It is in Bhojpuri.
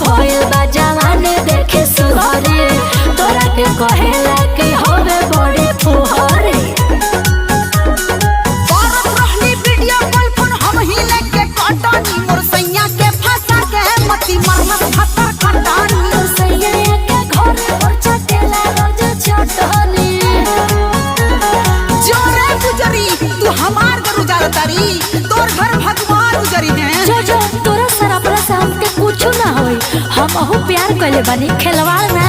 भइल बा जवानी देखे सुहरे तोरा के कहेला कि होवे बड़े फुहरे तोर घर भगवान गुजरी है जो तोरा सरापरा से हमके कुछ ना होई हम अहू प्यार कइले बानी खिलवाड़ ना